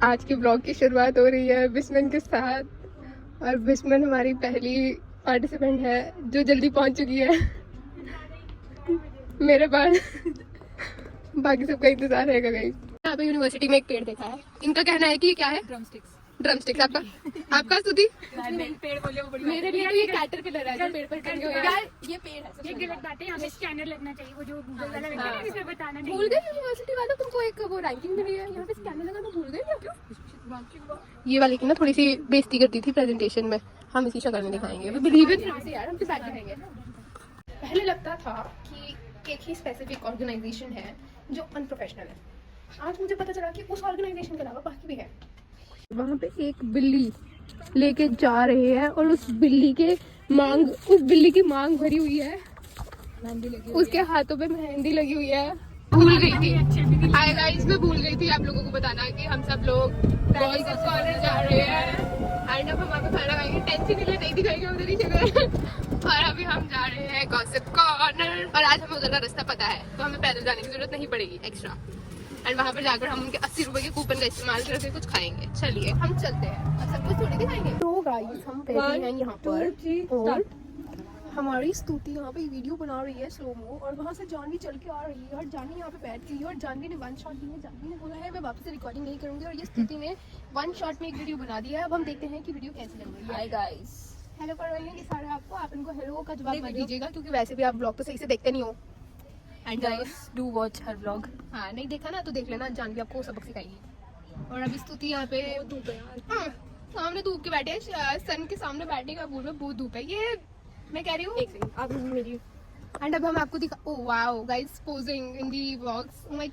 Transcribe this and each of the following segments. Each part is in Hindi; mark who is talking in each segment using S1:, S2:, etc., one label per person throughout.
S1: आज के ब्लॉग की शुरुआत हो रही है बिस्मिन के साथ और बिस्मिन हमारी पहली पार्टिसिपेंट है जो जल्दी पहुंच चुकी है मेरे पास। बाकी सबका इंतजार रहेगा गाइस। यहाँ पे यूनिवर्सिटी में एक पेड़ देखा है, इनका कहना है कि ये क्या है? ड्रमस्टिक्स। आपका स्तुति?
S2: पेड़ बोले वो बड़ी
S1: मेरे लिए तो ये कैटरपिलर है जो पेड़ पर टंगे हुए हैं। यार ये पेड़ है,
S2: ये गलत बात है। हमें स्कैनर लगना चाहिए, वो जो गूगल वाला लगता है ना, जिसमें बताना नहीं।
S1: भूल गए यूनिवर्सिटी वालों, तुमको एक वो रैंकिंग मिली है, यहाँ पे स्कैनर लगाना भूल गए क्या? क्यों? ये वाली की ना थोड़ी सी बेइज्जती करती थी प्रेजेंटेशन में, हम इसी शक्ल में दिखाएंगे। बिलीव इट यार, हम तो बैठ जाएंगे। पहले लगता था कि एक ही स्पेसिफिक ऑर्गेनाइजेशन है जो अनप्रोफेशनल है, आज मुझे पता चला कि उस ऑर्गेनाइजेशन के अलावा बाकी भी है। वहाँ पे एक बिल्ली लेके जा रहे हैं और उस बिल्ली की मांग भरी हुई है, उसके हाथों पे मेहंदी लगी हुई है। भूल गई थी, हाय गाइस, मैं भूल गई थी आप लोगों को बताना कि हम सब लोग गर्ल्स कॉर्नर जा रहे हैं एंड अब हम आपको खाना खाएंगे। टेंशन नहीं दिखाएंगे उधर ही जगह। और अभी हम जा रहे हैं गॉसिप कॉर्नर और आज हमें उधर का रास्ता पता है तो हमें पैदल जाने की जरूरत नहीं पड़ेगी एक्स्ट्रा। एंड वहाँ पर जाकर हम उनके 80 रुपए के कूपन का इस्तेमाल करके कुछ खाएंगे। चलिए हम चलते हैं, अब सब कुछ थोड़ी दिखाएंगे। तो गाइस हम बैठे हैं यहाँ पर और हमारी स्तुति यहाँ पे वीडियो बना रही है स्लोमो और वहाँ से जानवी चल के आ रही है और जानवी यहाँ पे बैठ गई है और जानवी ने वन शॉट दी है। जानवी ने बोला है मैं वापस से रिकॉर्डिंग नहीं करूंगी और ये स्तुति ने वन शॉट में एक वीडियो बना दिया है। अब हम देखते हैं कि वीडियो कैसी लग रही है। हाय गाइस, हेलो कर रहे हैं ये सारे आपको, आप इनको हेलो का जवाब मत दीजिएगा क्योंकि वैसे भी आप ब्लॉग तो सही से देखते नहीं हो। And guys do watch her vlog. हाँ नहीं देखा ना तो देख लेना, जानवी आपको सबक सिखाएगी। और अभी स्तुति यहाँ पे धूप है यार, सामने धूप के बैठे हैं, सन के सामने बैठने का बोल में बहुत धूप है। ये मैं कह रही हूँ आप मेरी। एंड अब हम आपको दिखा, oh wow guys posing in the vlogs, oh my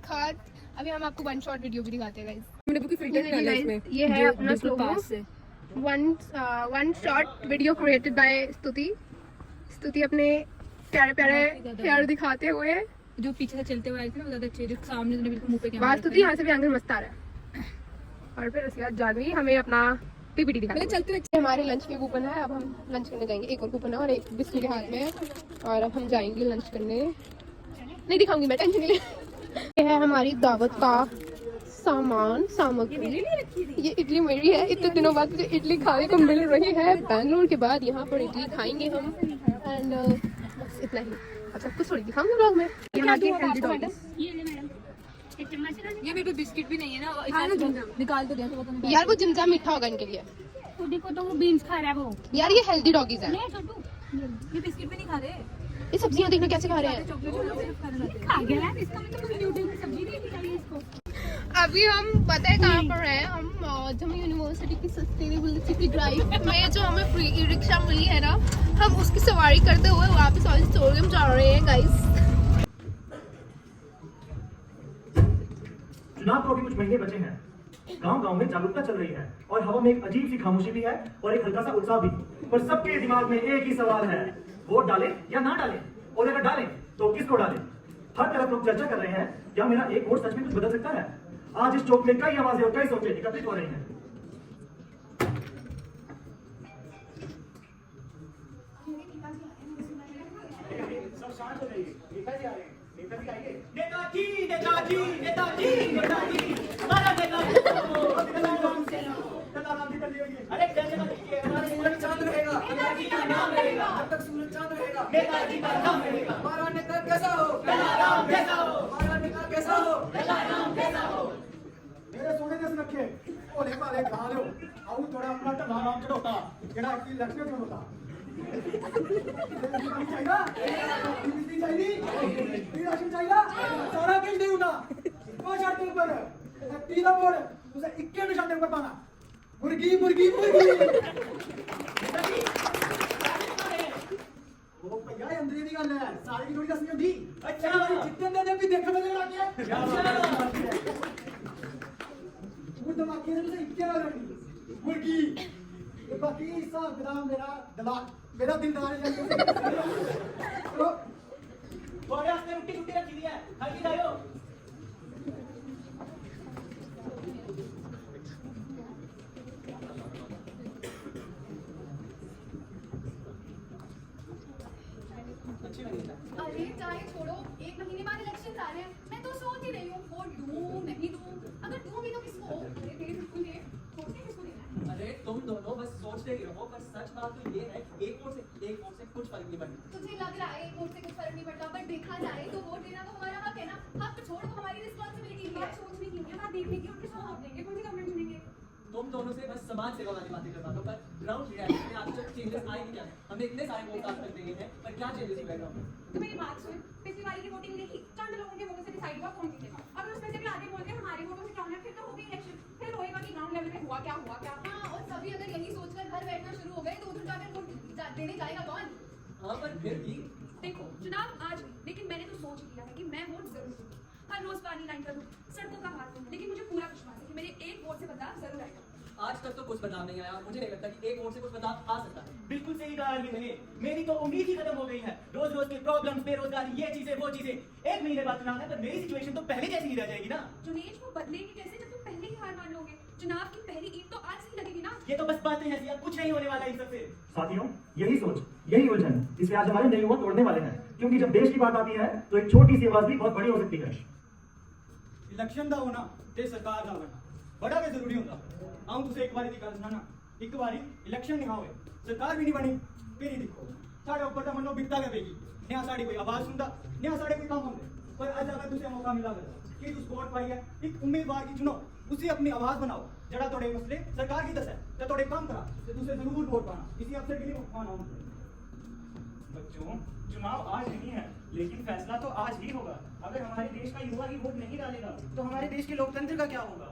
S1: God. अभी हम आपको वन शॉट वीडियो भी दिखाते हैं गाइस। मैंने कोई फिल्टर नहीं डाला इसमें, ये है अपना slomo one shot video created by Stuti अपने प्यारे प्यारे हेयर दिखाते हुए।
S2: जो पीछे से चलते हुए आए थे ना, ज्यादा अच्छे, जो सामने से बिल्कुल मुंह पे कैमरा
S1: बात यहाँ से भी एंगल मस्त आ रहा है। और फिर उसके बाद जानवी हमें अपना पीपीटी दिखा चलते रहते। हमारे लंच के कूपन है, अब हम लंच करने जाएंगे। एक और कूपन है और एक बिस्किट के हाथ में है और अब हम जाएंगे लंच करने। नहीं दिखाऊंगी मैं, टेंशन नहीं। ये है हमारी दावत का सामग्री। ये इडली मेरी है, इतने दिनों बाद मुझे इडली खाने को मिल रही है। बैंगलोर के बाद यहाँ पर इडली खाएंगे हम एंड बस इतना ही। अब सब कुछ थोड़ी दिखाऊंगी ब्लॉग में। यहाँ के हेल्दी डॉग्स।
S2: ये मेरे पे बिस्किट भी नहीं है ना, निकाल तो दिया।
S1: यार वो जिमजा मीठा होगा इनके लिए।
S2: देखो तो वो बीन्स खा रहा है वो।
S1: यार ये हेल्दी डॉगीज है।
S2: ये बिस्किट भी नहीं खा रहे,
S1: ये सब्जियां देखना कैसे खा रहे हैं।
S2: खा गया है, इसका मतलब कोई न्यूट्रिएंट की सब्जी नहीं चाहिए इसको।
S1: अभी हम पता है कहाँ पर हैं, हम जम्मू यूनिवर्सिटी की सस्टेनेबिलिटी ड्राइव में जो हमें फ्री ई रिक्शा मिली है ना, हम उसकी सवारी करते हुए वापस ऑडिटोरियम जा रहे हैं गाइस।
S3: चुनाव को अभी कुछ महीने बचे हैं, गांव-गांव में जागरूकता चल रही है और हवा में एक अजीब सी खामोशी भी है और एक हल्का सा उत्साह भी। पर सबके दिमाग में एक ही सवाल है, वोट डालें या ना डालें, और अगर डालें तो किसको डालें। हर तरफ लोग चर्चा कर रहे हैं, क्या मेरा एक वोट सच में कुछ बदल सकता है। आज इस चौक में कई आवाजें और कई सोचें एकत्रित हो रही हैं। सब शांत हो जाइए, नेताजी आ रहे हैं, नेताजी आइए। नेताजी नेताजी नेताजी नेताजी हमारा नेताजी अरे कैसे हमारा सूरज चांद रहेगा, नेताजी का नाम रहेगा, जब तक सूरज चांद रहेगा नेताजी का नाम रहेगा। हमारा नेता कैसा हो, राम कैसा हो, हमारा नेता कैसा हो, राम कैसा हो। मेरे सोने दस रखे भोले भाले खा लो आऊ थोड़ा अपना ढला नाम चढ़ोता जेड़ा की लक्ष्मी क्यों होता सारा किल दे उना को शर्त ऊपर तीला बोल उसे 21 निशाने ऊपर पाना मुर्गी मुर्गी मुर्गी वो भैया अंदर दी गल है सारी की थोड़ी दसनी होंदी। अच्छा जितने दे भी देखो बदल लग गया वो धमाके से 21 लगी मुर्गी। बाकी हिसाब किताब मेरा दिलदार है। चलो थोड़े हाथ में रोटी रोटी रखी दी है, खाई जाओ।
S4: अरे चाहे छोड़ो, एक महीने बाद इलेक्शन आ रहे हैं। मैं तो सोच ही रही हूँ वोट दूँ नहीं दूँ। अगर दूँगी तो
S3: सोचते ही रहो, पर सच बात तो ये है कि एक वोट से कुछ फर्क नहीं पड़ता।
S4: तुझे लग रहा है एक वोट से कुछ फर्क नहीं पड़ता, पर देखा जाए तो वोट देना तो हमारा हक है ना। हक तो छोड़, वो हमारी रिस्पॉन्सिबिलिटी है।
S2: बात सोचने की है, बात देखने की, और किसको वोट देंगे, कौन सी गवर्नमेंट चुनेंगे।
S3: तुम दोनों से बस समाज सेवा वाली बातें करवा दो, पर ग्राउंड रियलिटी में आज तक चेंजेस आए क्या है? हमने इतने सारे वोट आज तक दिए हैं, पर क्या चेंजेस हुए ग्राउंड में?
S2: तो मेरी बात सुन, पिछली बारी की वोटिंग देखी, चंद लोगों के वोटों से डिसाइड हुआ कौन जीतेगा। अगर उसमें से भी आधे बोलते हैं हमारे वोटों से क्या होना, फिर तो होगी इलेक्शन, फिर होएगा कि ग्राउंड लेवल पे हुआ क्या।
S4: हाँ, और सभी अगर यही सोचकर घर बैठना शुरू हो गए तो उधर जाकर वोट देने जाएगा कौन?
S3: हाँ, पर फिर भी
S2: देखो चुनाव आज भी, लेकिन मैंने तो सोच लिया है कि मैं वोट जरूर दूँ। हर रोज पानी लाइन करूँ, सड़कों का हाल दूँ, लेकिन मुझे पूरा विश्वास है कि मेरे एक वोट से बदलाव जरूर आएगा।
S3: आज तक तो कुछ बदलाव नहीं आया। मुझे नहीं लगता कि एक वोट से कुछ बदलाव आ सकता है।
S5: बिल्कुल सही कहा अरविंद ने। मेरी तो उम्मीद ही खत्म हो गई है। रोज रोज की प्रॉब्लम्स, बेरोजगारी, ये चीजें वो चीजें। एक महीने बाद चुनाव है, पर मेरी सिचुएशन तो पहले जैसी ही रह जाएगी ना।
S2: जुनेश, वो बदलेगी कैसे जब तुम पहले ही हार मान लोगे। चुनाव की पहली ईद तो आज से ही लगेगी ना।
S5: ये तो बस बातें हैं सिया, कुछ नहीं होने वाला इन सबसे।
S6: साथियों, यही सोच, यही उलझन, इसे आज हमारे नए युवा तोड़ने वाले हैं। क्योंकि जब देश की बात आती है तो एक छोटी सी आवाज भी बहुत बड़ी हो सकती है।
S7: इलेक्शन ਦਾ ਹੋਣਾ ਤੇ ਸਰਕਾਰ ਦਾ ਬਣਨਾ ਬੜਾ ਵੀ ਜ਼ਰੂਰੀ ਹੁੰਦਾ। ਆਉਂ ਤੁਸੀਂ ਇੱਕ ਵਾਰੀ ਦੀ ਗੱਲ ਸੁਣਾਣਾ, ਇੱਕ ਵਾਰੀ ਇਲੈਕਸ਼ਨ ਨਹੀਂ ਹੋਵੇ, ਸਰਕਾਰ ਵੀ ਨਹੀਂ ਬਣੀ, ਫਿਰ ਹੀ ਦੇਖੋ ਸਾਡੇ ਉੱਪਰ ਤਾਂ ਮੰਨੋ ਬਿਪਤਾ ਪਵੇਗੀ। ਨਿਆ ਸਾਡੀ ਕੋਈ ਆਵਾਜ਼ ਸੁਣਦਾ, ਨਿਆ ਸਾਡੇ ਕੋਈ ਕੰਮ ਹੁੰਦੇ। पर ਅੱਜ अगर तुझे मौका मिला कि तू वोट पाई है, एक उम्मीदवार की चुनो, उसे अपनी आवाज बनाओ, जड़ा तोड़े मसले सरकार की दस है ते तोड़े काम करा ते तुझे जरूर वोट पाना। इसी अफसर के लिए पाना
S5: बच्चों, चुनाव आज नहीं है, लेकिन फैसला तो आज ही होगा। अगर हमारे देश का युवा ही वोट नहीं डालेगा तो हमारे देश के लोकतंत्र का क्या होगा।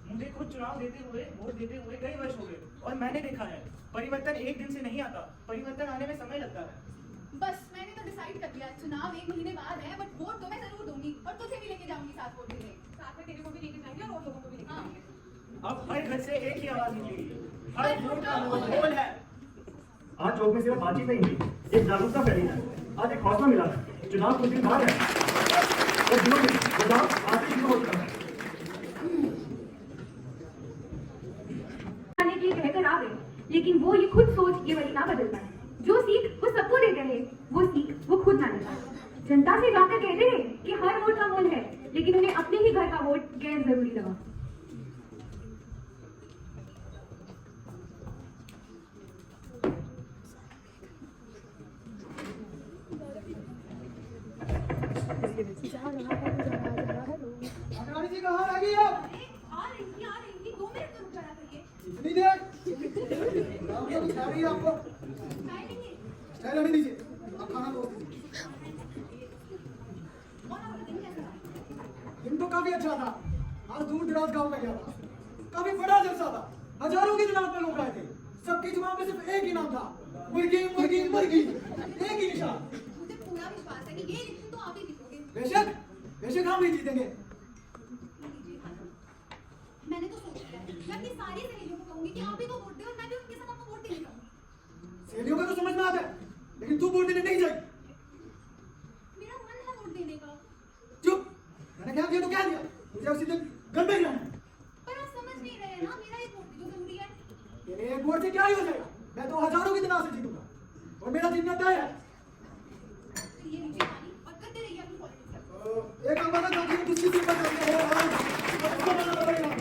S5: मुझे खुद चुनाव देते हुए, वोट देते हुए कई वर्ष हो गए, और मैंने देखा है परिवर्तन एक दिन से नहीं आता, परिवर्तन आने में समय लगता है।
S4: बस मैंने तो डिसाइड कर लिया, चुनाव 1 महीने बाद है, बट वोट तो मैं जरूर दूंगी और तुझे भी लेके जाऊंगी साथ वोट देने।
S2: साथ में तेरे को भी लेके जाएंगे और और लोगों को भी लेके जाएंगे।
S5: अब हर घर से एक ही आवाज निकलेगी, हर वोट का मोल है।
S6: आज चौक में सिर्फ बातचीत नहीं हुई, एक जागरूकता फैली है। आज एक हौसला मिला है। चुनाव कुछ दिन बाद है और दिनों में बदलाव आज ही शुरू हो चुका है।
S8: के लिए कहकर आ गए, लेकिन वो ये खुद सोच ये वही ना बदल पाए। जो सीख वो सबको देते रहे, वो सीख वो खुद ना ले पाए। जनता से जाकर कहते रहे कि हर वोट का मोल है, लेकिन उन्हें अपने ही घर का वोट गैर जरूरी लगा।
S3: रानी जी कहाँ रह गई अब?
S4: आ रही थी 2 मिनट तो रुक जाना करिए।
S3: इतनी देर? काम तो कुछ आ रही है आपको?
S4: चाय लेंगे?
S3: चाय रहने दीजिए, आप खाना दो।
S4: और आपका दिन कैसा रहा?
S3: दिन तो काफी अच्छा था। आज दूर दराज गाँव में गया था, काफी बड़ा जलसा था। हजारों की तादाद में लोग आए थे। सबकी जुबान में सिर्फ एक ही नाम था, मुर्गी मुर्गी मुर्गी। एक ही निशान।
S4: मुझे पूरा विश्वास है कि ये इलेक्शन तो आप ही जीतोगे।
S3: बेशक बेशक हम ही जीतेंगे।
S4: मैंने तो सोच लिया है, मैं अपनी सारी सहेलियों को कहूंगी कि आप ही को वोट दे और मैं भी उनके साथ आपको वोट देने जाऊंगी।
S3: सहेलियों का तो समझ में आता है, लेकिन तू वोट देने नहीं जाएगी।
S4: मेरा मन है वोट देने का।
S3: चुप, मैंने क्या किया तो क्या दिया, मुझे उसी दिन घर पे ही रहना है।
S4: पर आप समझ नहीं रहे ना, मेरा एक वोट भी तो जरूरी है।
S3: तेरे एक वोट से क्या ही हो जाएगा? मैं तो हजारों की तादाद से जीतूंगा और मेरा जीतना तय है।
S4: ये लीजिए पानी और करते रहिए अपनी पॉलिटिक्स।
S3: एक काम बता, ताकि दूसरी सीट पर जाते हो और उसको बनाना पड़ेगा।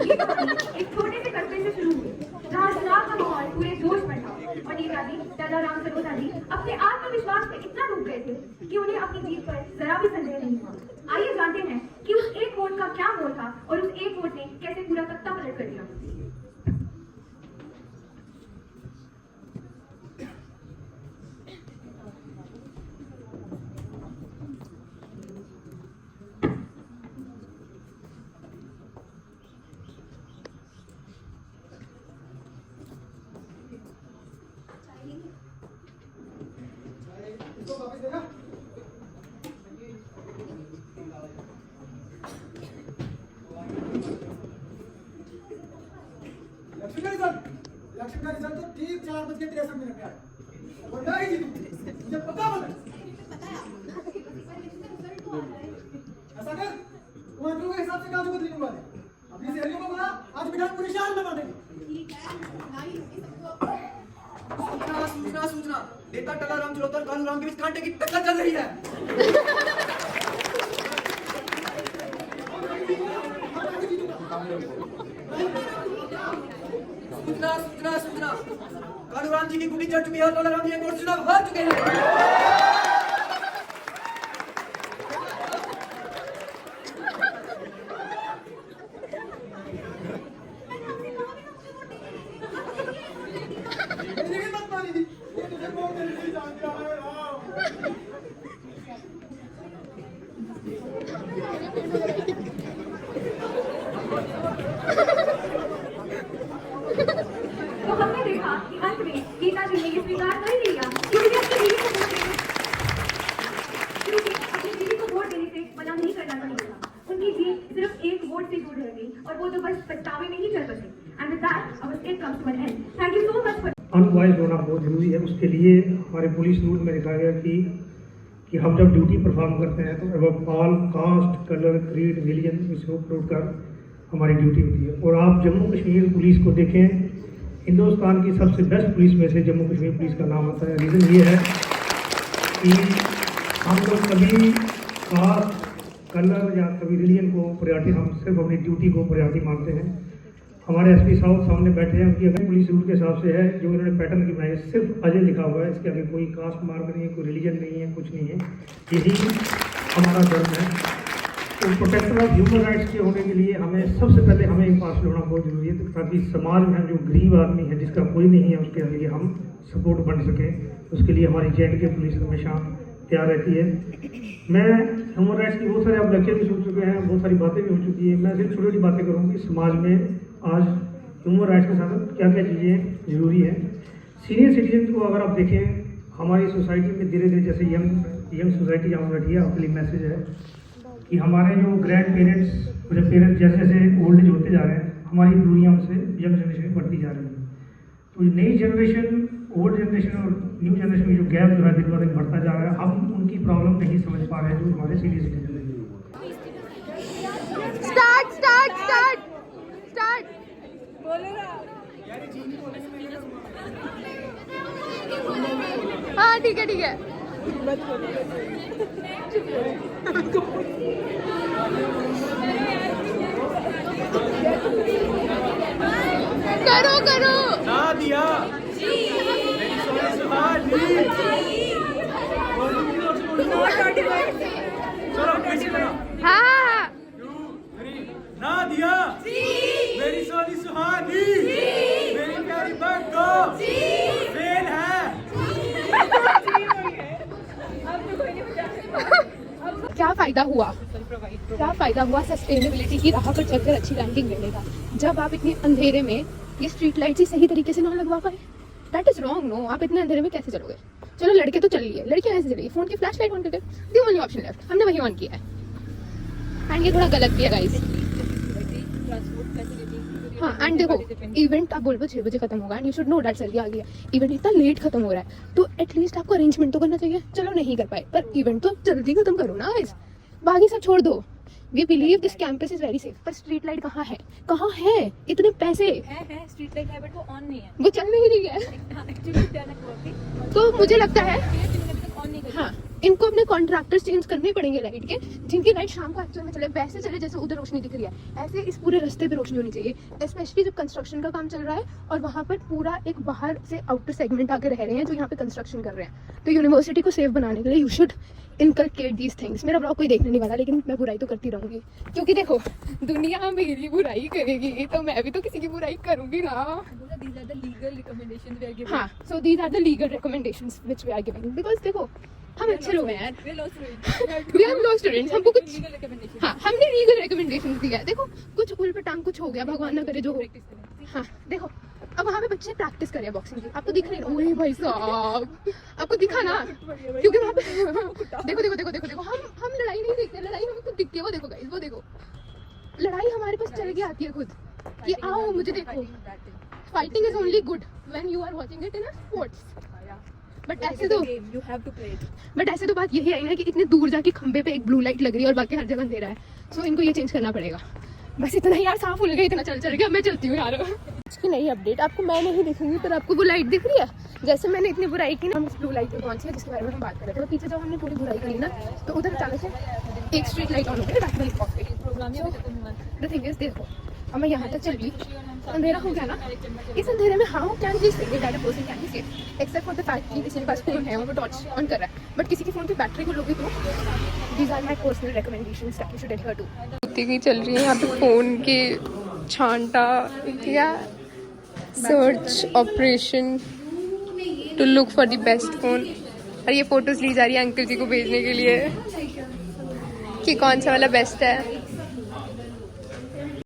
S8: ये कहानी एक छोटे से कस्बे से शुरू हुई, जहाँ चुनाव का माहौल पूरे जोश में था और नेताजी दादा राम सरोजा जी अपने आत्मविश्वास में इतना डूब गए थे कि उन्हें अपनी जीत पर जरा भी संदेह नहीं हुआ। आइए जानते हैं कि उस एक वोट का क्या मोल था और उस एक वोट ने कैसे पूरा तख्ता पलट कर दिया।
S3: इसको वापस देना। इलेक्शन का रिजल्ट तो ठीक 4:63 पे आया और मैं ही जीतूं, मुझे पता है।
S4: पता है आपको, पर इलेक्शन का रिजल्ट तो आ रहा है।
S3: ऐसा कर, तुम आंकड़ों के हिसाब से काजू कतरी मंगवा दे। अपनी सहेलियों को बोला, आज मिठाई पूरे शहर में बांटेंगे।
S4: ठीक है, ना ही होगी सबको।
S3: सूचना नेता टलाराम चौधरी कालूराम के बीच कांटे की टक्कर चल रही है। सूचना सूचना सूचना कालू राम जी की गुड़ी चढ़ चुकी है और डोला राम जी एक और चुनाव हार चुके हैं।
S7: लेकिन मत मानी थी ये तुझे कौन मेरे लिए जान दिया है राम।
S8: तो हमने देखा कि अंत में गीता जी ने ये स्वीकार कर लिया क्योंकि अपनी बीवी को वोट देने से मना नहीं करना चाहिए था। उनकी जीत सिर्फ एक वोट से जुड़ रह गई और वो तो बस पछतावे में ही चल बसे। And with that our state comes to an end. Thank you so much for
S9: unwise होना बहुत जरूरी है। उसके लिए हमारे पुलिस रूल में लिखा गया कि हम जब ड्यूटी परफॉर्म करते हैं तो अब all cast colour creed religion इसको प्रूव कर हमारी ड्यूटी होती है। और आप जम्मू कश्मीर पुलिस को देखें, हिंदुस्तान की सबसे बेस्ट पुलिस में से जम्मू कश्मीर पुलिस का नाम आता है। रीज़न ये है कि हम लोग कभी कास्ट कलर या कभी रिलीजन को प्रायोरिटी, हम सिर्फ अपनी ड्यूटी को प्रायोरिटी मानते हैं। हमारे एसपी साहब सामने बैठे हैं, उनकी अगर पुलिस रूल के हिसाब से है जो इन्होंने पैटर्न की बनाई, सिर्फ अजय लिखा हुआ है, इसके आगे कोई कास्ट मार्क नहीं है, कोई रिलीजन नहीं है, कुछ नहीं है। यही हमारा धर्म है। तो प्रोटेक्टर ऑफ ह्यूमन राइट्स के होने के लिए हमें सबसे पहले हमें एक पास होना बहुत जरूरी है, ताकि समाज में जो गरीब आदमी है जिसका कोई नहीं है उसके लिए हम सपोर्ट बन सके। उसके लिए हमारी जेएंड के पुलिस हमेशा तैयार रहती है। मैं ह्यूमन राइट्स की बहुत सारे आप लेक्चर भी सुन चुके हैं, बहुत सारी बातें भी हो चुकी है। मैं सिर्फ छोटी छोटी बातें करूँगी समाज में आज ह्यूमन राइट्स के साथ क्या क्या चीज़ें जरूरी हैं। सीनियर सिटीजन को अगर आप देखें हमारी सोसाइटी में धीरे धीरे, जैसे यंग सोसाइटी जहाँ बैठी है, आपके लिए मैसेज है कि हमारे जो ग्रैंड पेरेंट्स, जैसे जैसे ओल्ड एज होते जा रहे हैं, हमारी दूरियाँ उनसे यंग जनरेशन बढ़ती जा रही है। तो नई जनरेशन, ओल्ड जनरेशन और न्यू जनरेशन में जो गैप जो है दिन ब दिन बढ़ता जा रहा है, हम उनकी प्रॉब्लम नहीं समझ पा रहे हैं जो हमारे सीनियर सिटीजन हैं।
S1: स्टार्ट स्टार्ट स्टार्ट स्टार्ट हाँ ठीक है ठीक है। करो करो
S7: नादिया
S1: हाँ हाँ
S7: नादिया मेरी सोनी सुहानी मेरी प्यारी बग्गो फेल है।
S1: क्या फायदा हुआ, क्या फायदा हुआ सस्टेनेबिलिटी की राह पर चलकर अच्छी रैंकिंग लेने का, जब आप इतने अंधेरे में ये स्ट्रीट लाइट ही सही तरीके से ना लगवा पाए। That is wrong no. आप इतने अंधेरे में कैसे चलोगे? चलो लड़के तो चल लिए, लड़कियां ऐसे चलेगी, फोन की फ्लैश लाइट ऑन करके, दी ओनली ऑप्शन लेफ्ट, हमने वही ऑन किया है। एंड ये थोड़ा गलत भी है गाइस। हाँ एंड देखो इवेंट आप बोलो 6 बजे खत्म होगा and you should know that सर्दी आ गया। इवेंट इतना लेट खत्म हो रहा है तो एटलीस्ट आपको अरेंजमेंट तो करना चाहिए। चलो नहीं कर पाए पर इवेंट तो जल्दी खत्म करो ना गाइस, बाकी सब छोड़ दो। We believe this campus is very safe, पर स्ट्रीट लाइट कहाँ है? कहाँ है? इतने पैसे
S10: है स्ट्रीट लाइट है बट वो ऑन नहीं है,
S1: वो चल नहीं रही है।
S10: एक्चुअली
S1: तो मुझे लगता है
S10: ऑन नहीं
S1: हाँ इनको अपने कॉन्ट्रैक्टर्स चेंज करने पड़ेंगे लाइट के, जिनकी लाइट शाम को एक्चुअल में चले, वैसे चले जैसे उधर रोशनी दिख रही है, ऐसे इस पूरे रास्ते पे रोशनी होनी चाहिए। स्पेशली जब कंस्ट्रक्शन का काम चल रहा है और वहाँ पर पूरा एक बाहर से आउटर सेगमेंट आकर रह रहे हैं जो यहाँ पे कंस्ट्रक्शन कर रहे हैं, तो यूनिवर्सिटी को सेफ बनाने के लिए you should inculcate these things. मेरा ब्लॉग कोई देखने नहीं वाला लेकिन मैं बुराई तो करती रहूंगी, क्योंकि देखो दुनिया मेरी बुराई करेगी तो मैं भी तो किसी की बुराई करूंगी ना।
S10: these are the legal recommendations we are giving.
S1: हाँ so these are the legal recommendations which we are giving, because देखो हम अच्छे लोग हैं यार,
S10: We are law students.
S1: We are law students, हमको कुछ
S10: Legal recommendations.
S1: हाँ हमने लीगल रिकमेंडेशंस दिया है। देखो कुछ उल पटांग कुछ हो गया, भगवान ना करे जो हो। हाँ देखो अब वहाँ पे बच्चे प्रैक्टिस कर रहे हैं बॉक्सिंग की, आपको दिख रही है? ओए भाई साहब आपको दिखा ना, क्योंकि वहाँ पे देखो देखो देखो देखो देखो हम लड़ाई नहीं देखते, लड़ाई हमको दिख के वो देखो गाइस, वो देखो लड़ाई हमारे पास चल के आती है खुद कि आओ मुझे देखो। Fighting is only good when you are watching it in a sports, but ऐसे तो
S10: You have to play it.
S1: But ऐसे तो बात यही आई ना कि इतने दूर जाके खंबे पे एक ब्लू लाइट लग रही है और बाकी हर जगह अंधेरा है, सो इनको ये चेंज करना पड़ेगा। बस इतना ही यार, साफ भूल गए, इतना चल चल गया। मैं चलती हूँ यार। इसकी नई अपडेट आपको मैं नहीं दिखूंगी पर आपको वो लाइट दिख रही है, जैसे मैंने इतनी बुराई की ना, हम इस ब्लू लाइट पे पहुंचे जिसके बारे में हम बात कर रहे थे। तो पीछे जब हमने पूरी बुराई करी ना तो उधर अचानक से एक स्ट्रीट लाइट ऑन हो गई, द थिंग इज देखो अब मैं यहाँ तक चल गई, अंधेरा हो गया ना, इस अंधेरे में how can we say that a person can be safe except for the fact कि किसी के पास फोन है और वो टॉर्च ऑन कर रहा है, बट किसी के फोन की बैटरी को लोगे तो these are my personal recommendations that you should adhere to. कुत्ती चल रही है यहाँ पे फोन के छांटा या search operation to look for the best phone, और ये फोटोज ली जा रही है अंकल जी को भेजने के लिए कि कौन सा वाला बेस्ट है।